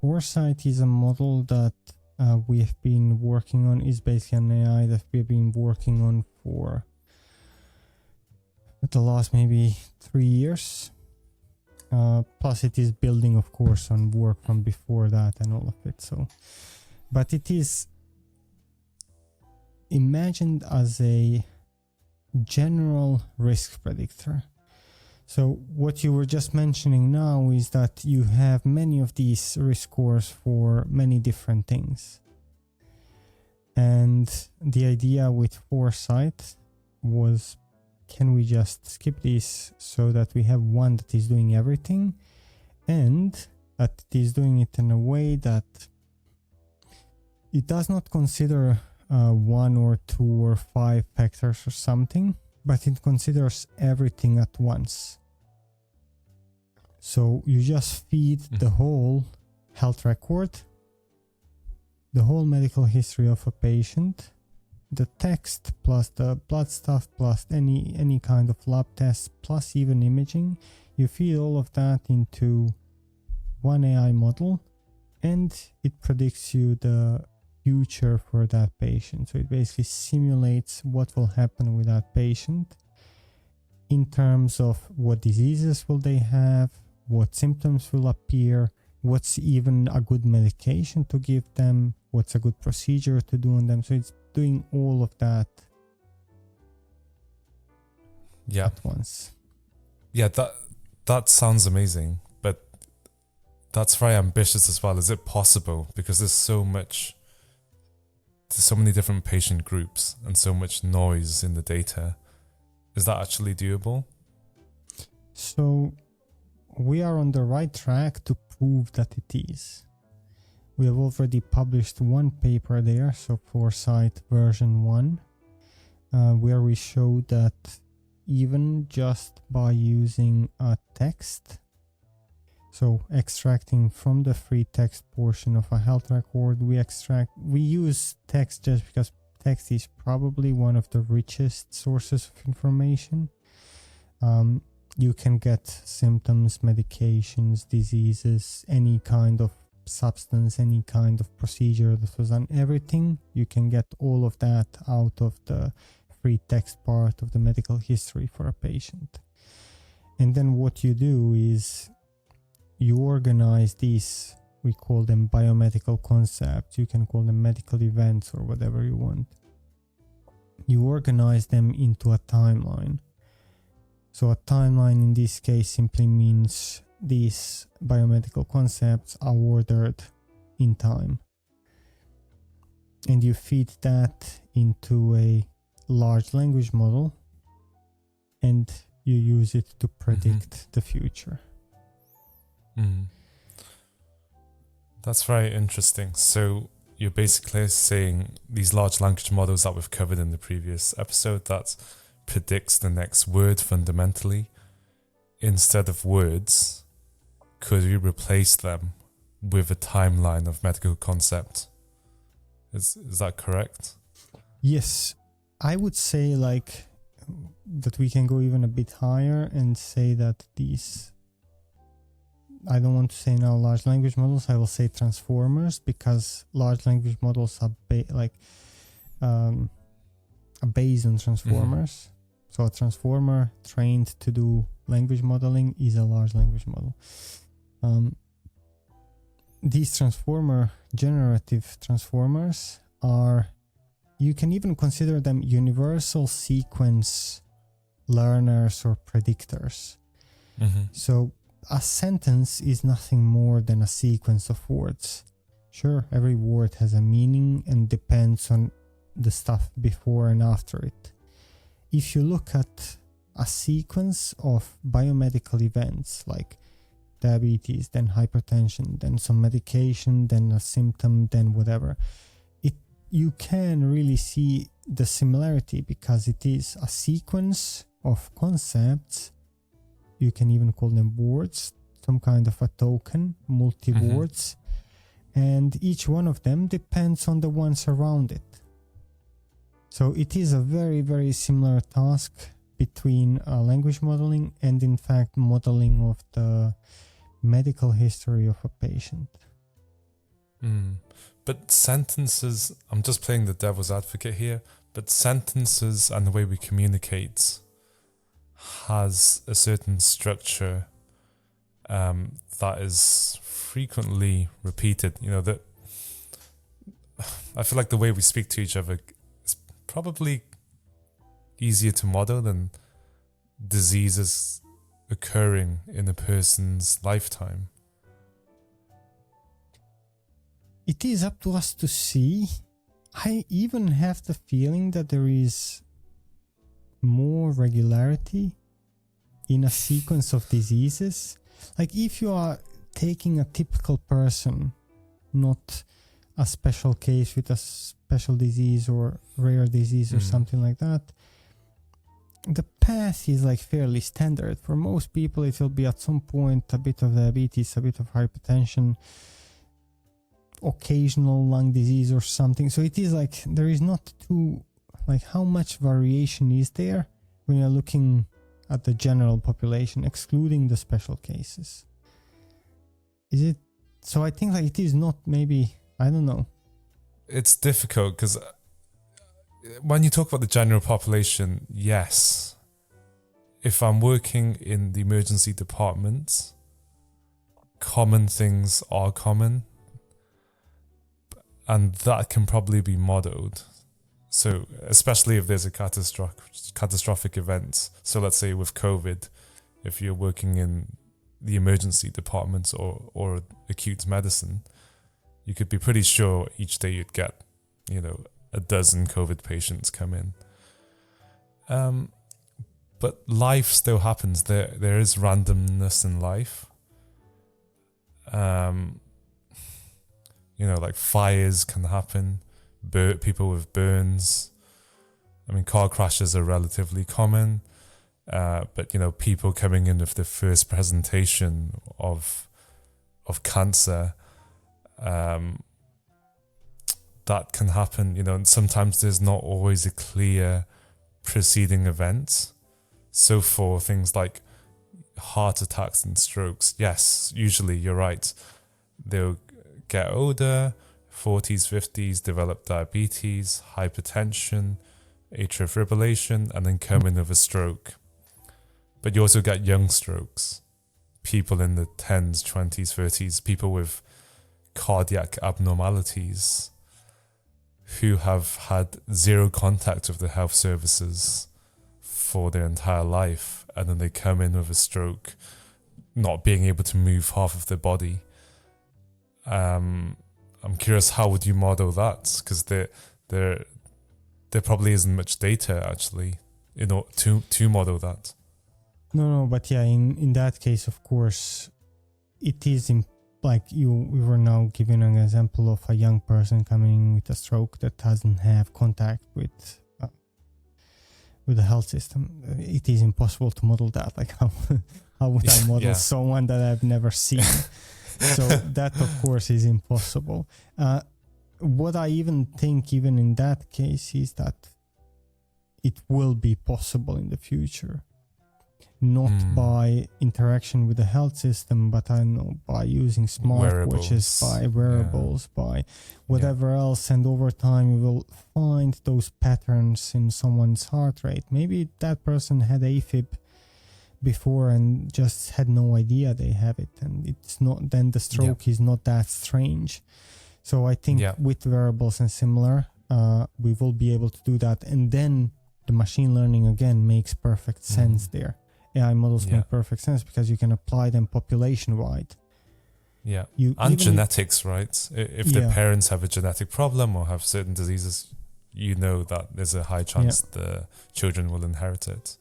Foresight is a model that we have been working on. Is basically an AI that we've been working on for the last maybe 3 years. Plus it is building, of course, on work from before that and all of it. So, but it is imagined as a general risk predictor. So what you were just mentioning now is that you have many of these risk scores for many different things. And the idea with Foresight was, can we just skip this so that we have one that is doing everything, and that it is doing it in a way that it does not consider 1 or 2 or 5 factors or something, but it considers everything at once. So you just feed the whole health record, the whole medical history of a patient, the text plus the blood stuff plus any kind of lab tests plus even imaging. You feed all of that into one AI model, and it predicts you the future for that patient. So it basically simulates what will happen with that patient in terms of what diseases will they have, what symptoms will appear, what's even a good medication to give them, what's a good procedure to do on them. So it's doing all of that at once. Yeah, that sounds amazing, but that's very ambitious as well. Is it possible? Because there's so many different patient groups and so much noise in the data. Is that actually doable? So we are on the right track to prove that it is. We have already published one paper there, so Foresight version 1, where we showed that even just by using a text, so extracting from the free text portion of a health record, we use text just because text is probably one of the richest sources of information. You can get symptoms, medications, diseases, any kind of substance, any kind of procedure that was done, everything. You can get all of that out of the free text part of the medical history for a patient. And then what you do is you organize these, we call them biomedical concepts, you can call them medical events or whatever you want. You organize them into a timeline. So a timeline in this case simply means these biomedical concepts are ordered in time. And you feed that into a large language model and you use it to predict the future. That's very interesting. So you're basically saying these large language models that we've covered in the previous episode that predicts the next word fundamentally, instead of words, could we replace them with a timeline of medical concept? Is that correct? Yes, I would say like that we can go even a bit higher and say that these, I don't want to say now large language models, I will say transformers, because large language models are based on transformers. So a transformer trained to do language modeling is a large language model. These generative transformers are, you can even consider them universal sequence learners or predictors. So a sentence is nothing more than a sequence of words. Sure, every word has a meaning and depends on the stuff before and after it. If you look at a sequence of biomedical events like diabetes, then hypertension, then some medication, then a symptom, then whatever, you can really see the similarity because it is a sequence of concepts. You can even call them words, some kind of a token, multi-words, and each one of them depends on the ones around it. So it is a very, very similar task between language modeling and in fact modeling of the medical history of a patient. But sentences, I'm just playing the devil's advocate here, but sentences and the way we communicate has a certain structure that is frequently repeated. That I feel like the way we speak to each other is probably easier to model than diseases occurring in a person's lifetime. It is up to us to see. I even have the feeling that there is more regularity in a sequence of diseases. Like if you are taking a typical person, not a special case with a special disease or rare disease or something like that, the path is like fairly standard. For most people, it will be at some point a bit of diabetes, a bit of hypertension, occasional lung disease or something. So it is like there is not too, like how much variation is there when you're looking at the general population, excluding the special cases. Is it? So I think like it is not, maybe, I don't know. It's difficult because when you talk about the general population, yes. If I'm working in the emergency department, common things are common, and that can probably be modeled. So especially if there's a catastrophic event. So let's say with COVID, if you're working in the emergency department or acute medicine, you could be pretty sure each day you'd get, a dozen COVID patients come in. But life still happens. There is randomness in life. Like fires can happen, people with burns. I mean, car crashes are relatively common, but people coming in with the first presentation of cancer, that can happen. And sometimes there's not always a clear preceding event. So for things like heart attacks and strokes, yes, usually you're right. They'll get older, 40s, 50s, develop diabetes, hypertension, atrial fibrillation, and then come in with a stroke. But you also get young strokes, people in the 10s, 20s, 30s, people with cardiac abnormalities who have had zero contact with the health services for their entire life, and then they come in with a stroke, not being able to move half of their body. I'm curious, how would you model that? Because there probably isn't much data actually, to model that. No, but yeah, in that case, of course, it is we were now giving an example of a young person coming in with a stroke that doesn't have contact with the health system. It is impossible to model that. Like how would I model someone that I've never seen? So that, of course, is impossible. What I even think, even in that case, is that it will be possible in the future. Not by interaction with the health system, but I know by using smartwatches, by wearables, by whatever else. And over time, you will find those patterns in someone's heart rate. Maybe that person had AFib before and just had no idea they have it, and it's not, then the stroke is not that strange. So I think with wearables and similar, we will be able to do that, and then the machine learning again makes perfect sense there. AI models make perfect sense because you can apply them population wide. And genetics, right? If the parents have a genetic problem or have certain diseases, that there's a high chance the children will inherit it.